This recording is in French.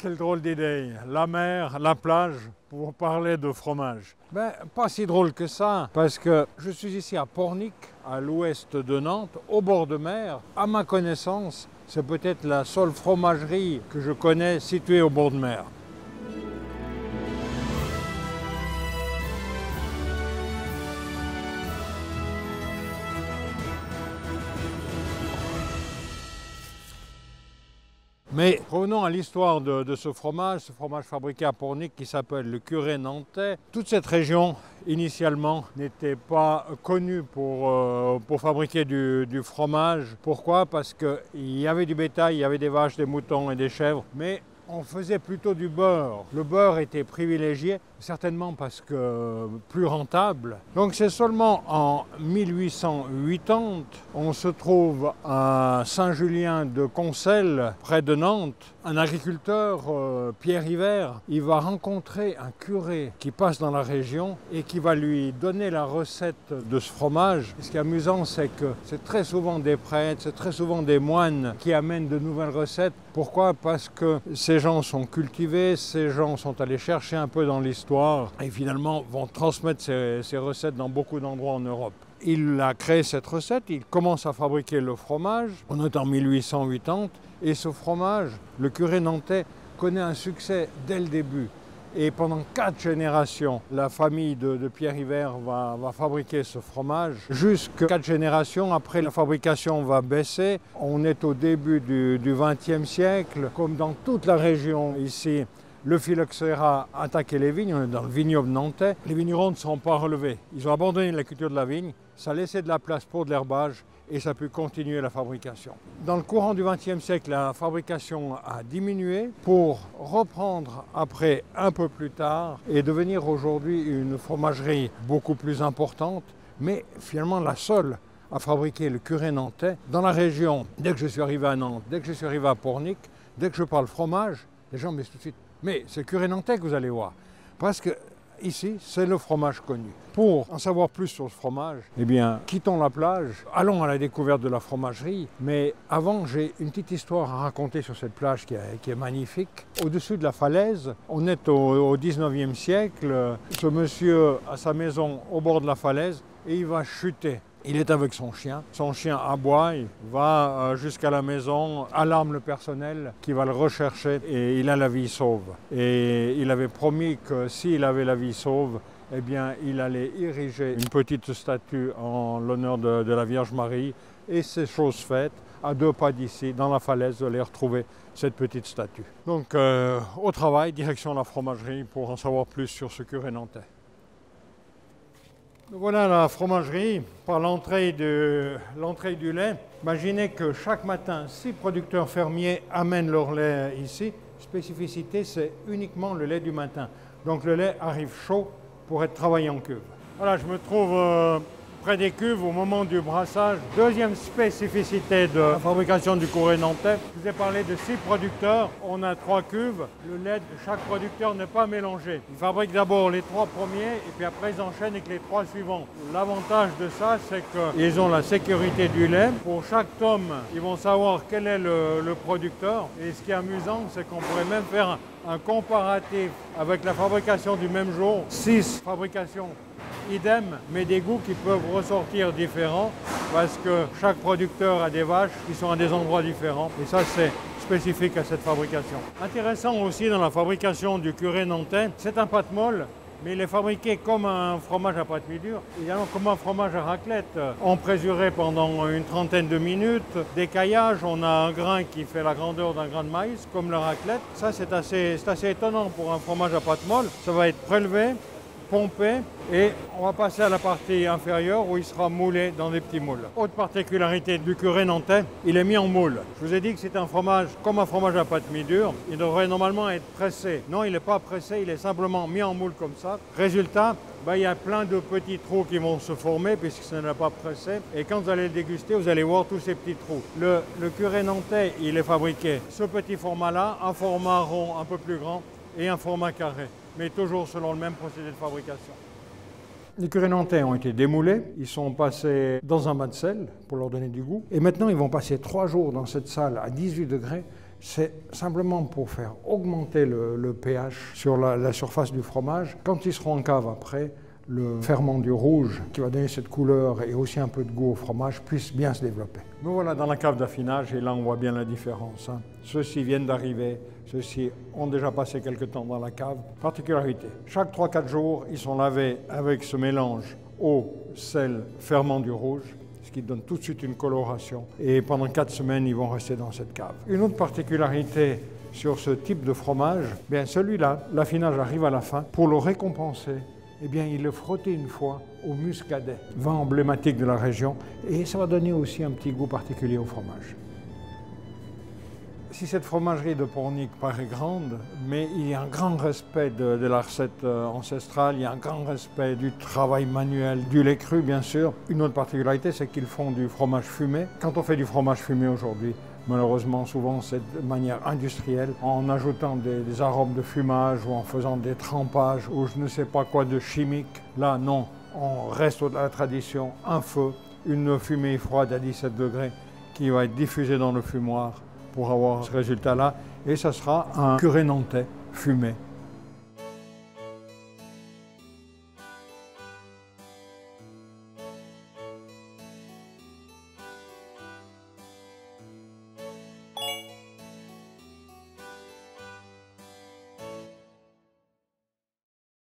Quelle drôle d'idée, la mer, la plage, pour parler de fromage. Ben, pas si drôle que ça, parce que je suis ici à Pornic, à l'ouest de Nantes, au bord de mer. À ma connaissance, c'est peut-être la seule fromagerie que je connais située au bord de mer. Mais revenons à l'histoire de ce fromage fabriqué à Pornic qui s'appelle le curé nantais. Toute cette région, initialement, n'était pas connue pour fabriquer du fromage. Pourquoi? Parce qu'il y avait du bétail, il y avait des vaches, des moutons et des chèvres, mais on faisait plutôt du beurre. Le beurre était privilégié, certainement parce que plus rentable. Donc c'est seulement en 1880, on se trouve à Saint-Julien de Concelles, près de Nantes. Un agriculteur, Pierre Hivert, il va rencontrer un curé qui passe dans la région et qui va lui donner la recette de ce fromage. Et ce qui est amusant, c'est que c'est très souvent des prêtres, c'est très souvent des moines qui amènent de nouvelles recettes. Pourquoi? Parce que ces gens sont cultivés, ces gens sont allés chercher un peu dans l'histoire et finalement vont transmettre ces recettes dans beaucoup d'endroits en Europe. Il a créé cette recette, il commence à fabriquer le fromage, on est en 1880, et ce fromage, le curé nantais, connaît un succès dès le début. Et pendant 4 générations, la famille de Pierre Hivert va fabriquer ce fromage. Jusqu'à 4 générations, après la fabrication va baisser. On est au début du XXe siècle. Comme dans toute la région ici, le phylloxéra a attaqué les vignes, on est dans le vignoble nantais. Les vignerons ne sont pas relevés. Ils ont abandonné la culture de la vigne, ça a laissé de la place pour de l'herbage et ça a pu continuer la fabrication. Dans le courant du XXe siècle, la fabrication a diminué pour reprendre après un peu plus tard et devenir aujourd'hui une fromagerie beaucoup plus importante, mais finalement la seule à fabriquer le curé nantais dans la région. Dès que je suis arrivé à Nantes, dès que je suis arrivé à Pornic, dès que je parle fromage, les gens me disent tout de suite « mais c'est le curé nantais que vous allez voir ». Parce que ici, c'est le fromage connu. Pour en savoir plus sur ce fromage, eh bien, quittons la plage, allons à la découverte de la fromagerie. Mais avant, j'ai une petite histoire à raconter sur cette plage qui est magnifique. Au-dessus de la falaise, on est au 19e siècle. Ce monsieur a sa maison au bord de la falaise et il va chuter. Il est avec son chien aboie, il va jusqu'à la maison, alarme le personnel qui va le rechercher et il a la vie sauve. Et il avait promis que s'il avait la vie sauve, eh bien, il allait ériger une petite statue en l'honneur de la Vierge Marie. Et c'est chose faite, à 2 pas d'ici, dans la falaise, de les retrouver cette petite statue. Donc au travail, direction la fromagerie pour en savoir plus sur ce curé nantais. Voilà la fromagerie par l'entrée du lait. Imaginez que chaque matin, 6 producteurs fermiers amènent leur lait ici. Spécificité, c'est uniquement le lait du matin. Donc le lait arrive chaud pour être travaillé en cuve. Voilà, je me trouve près des cuves au moment du brassage. Deuxième spécificité de la fabrication du curé nantais. Je vous ai parlé de 6 producteurs. On a 3 cuves. Le lait de chaque producteur n'est pas mélangé. Ils fabriquent d'abord les 3 premiers et puis après ils enchaînent avec les 3 suivants. L'avantage de ça, c'est qu'ils ont la sécurité du lait. Pour chaque tome, ils vont savoir quel est le producteur. Et ce qui est amusant, c'est qu'on pourrait même faire un comparatif avec la fabrication du même jour. 6 fabrications idem, mais des goûts qui peuvent ressortir différents parce que chaque producteur a des vaches qui sont à des endroits différents. Et ça, c'est spécifique à cette fabrication. Intéressant aussi dans la fabrication du curé nantais, c'est un pâte molle, mais il est fabriqué comme un fromage à pâte mi-dure, également comme un fromage à raclette. On présurait pendant une trentaine de minutes. D'écaillage, on a un grain qui fait la grandeur d'un grain de maïs, comme le raclette. Ça, c'est assez étonnant pour un fromage à pâte molle. Ça va être prélevé, pompé et on va passer à la partie inférieure où il sera moulé dans des petits moules. Autre particularité du curé nantais, il est mis en moule. Je vous ai dit que c'est un fromage comme un fromage à pâte mi-dure. Il devrait normalement être pressé. Non, il n'est pas pressé, il est simplement mis en moule comme ça. Résultat, il y a plein de petits trous qui vont se former puisque ce n'est pas pressé. Et quand vous allez le déguster, vous allez voir tous ces petits trous. Le curé nantais, il est fabriqué ce petit format-là, un format rond un peu plus grand et un format carré, mais toujours selon le même procédé de fabrication. Les curés nantais ont été démoulés, ils sont passés dans un bain de sel pour leur donner du goût. Et maintenant, ils vont passer 3 jours dans cette salle à 18 degrés c'est simplement pour faire augmenter le pH sur la surface du fromage. Quand ils seront en cave après, le ferment du rouge qui va donner cette couleur et aussi un peu de goût au fromage puisse bien se développer. Nous voilà dans la cave d'affinage et là on voit bien la différence. Ceux-ci viennent d'arriver, ceux-ci ont déjà passé quelques temps dans la cave. Particularité, chaque 3-4 jours, ils sont lavés avec ce mélange eau, sel, ferment du rouge, ce qui donne tout de suite une coloration. Et pendant 4 semaines, ils vont rester dans cette cave. Une autre particularité sur ce type de fromage, bien celui-là, l'affinage arrive à la fin. Pour le récompenser, eh bien, il le frottait une fois au muscadet, vin emblématique de la région, et ça va donner aussi un petit goût particulier au fromage. Si cette fromagerie de Pornic paraît grande, mais il y a un grand respect de la recette ancestrale, il y a un grand respect du travail manuel, du lait cru bien sûr. Une autre particularité, c'est qu'ils font du fromage fumé. Quand on fait du fromage fumé aujourd'hui, malheureusement, souvent, c'est de manière industrielle, en ajoutant des arômes de fumage ou en faisant des trempages ou je ne sais pas quoi de chimique. Là, non, on reste à la tradition, un feu, une fumée froide à 17 degrés qui va être diffusée dans le fumoir pour avoir ce résultat-là. Et ça sera un curé nantais fumé.